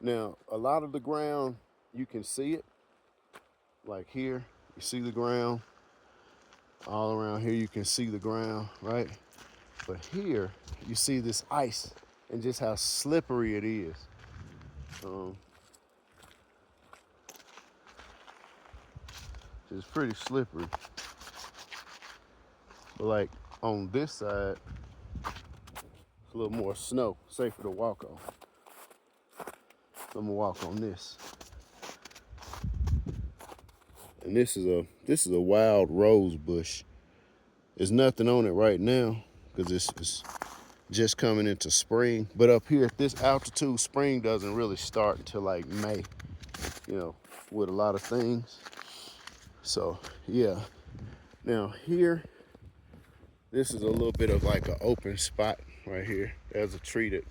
Now, a lot of the ground, you can see it. Like here, you see the ground. All around here, you can see the ground, right? But here, you see this ice and just how slippery it is. It's pretty slippery. But like on this side, it's a little more snow, safer to walk on. I'm gonna walk on this. And this is a wild rose bush. There's nothing on it right now because it's just coming into spring. But up here at this altitude, spring doesn't really start until like May, with a lot of things. So yeah. Now here, this is a little bit of like an open spot right here. There's a tree that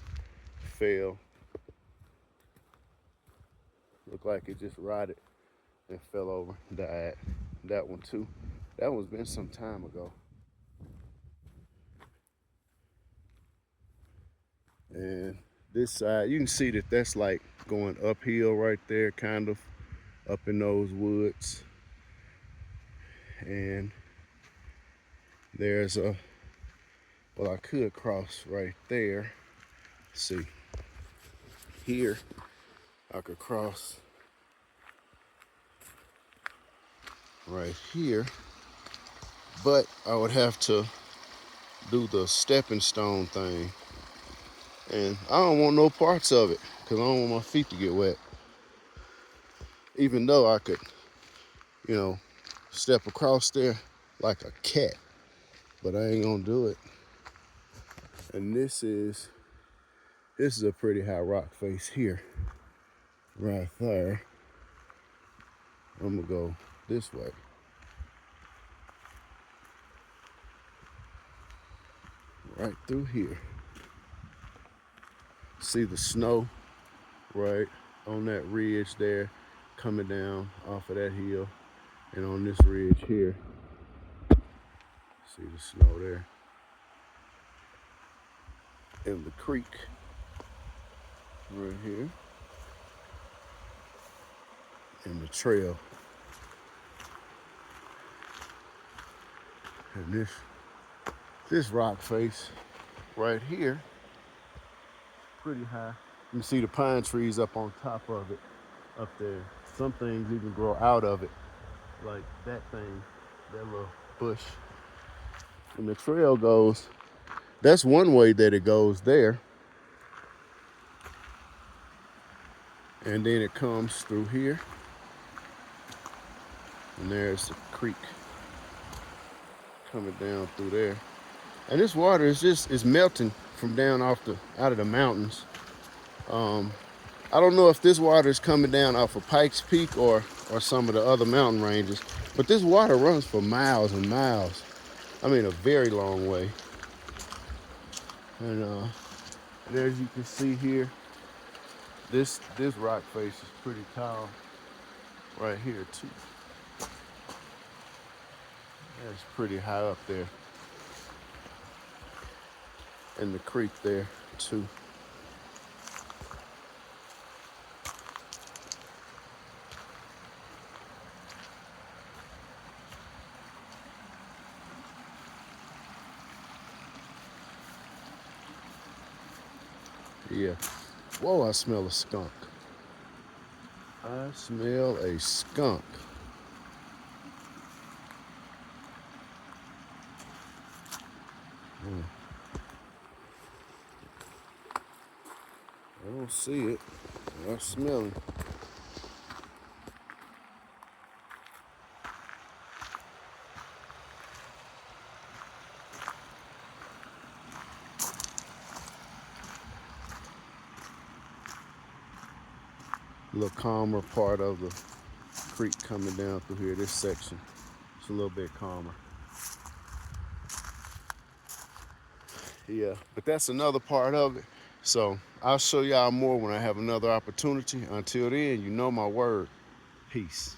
fell. Looked like it just rotted and fell over, died. That one too. That one's been some time ago. And this side, you can see that that's like going uphill right there, kind of up in those woods. And there's I could cross right there. See, here, I could cross right here, but I would have to do the stepping stone thing. And I don't want no parts of it because I don't want my feet to get wet. Even though I could, step across there like a cat, but I ain't gonna do it. And this is a pretty high rock face here, right there. I'm gonna go this way. Right through here. See the snow right on that ridge there, coming down off of that hill, and on this ridge here. See the snow there. And the creek right here. And the trail. And this rock face right here, pretty high. You can see the pine trees up on top of it, up there. Some things even grow out of it, like that thing, that little bush. And the trail goes, that's one way that it goes there. And then it comes through here. And there's the creek coming down through there. And this water is melting from down out of the mountains. I don't know if this water is coming down off of Pikes Peak or some of the other mountain ranges, but this water runs for miles and miles. I mean, a very long way. And as you can see here, this rock face is pretty tall right here too. That's pretty high up there. And the creek there too. Yeah. Whoa, I smell a skunk. I smell a skunk. I don't see it. I smell it. A little calmer part of the creek coming down through here, this section. It's a little bit calmer. Yeah, but that's another part of it. So I'll show y'all more when I have another opportunity. Until then, you know my word. Peace.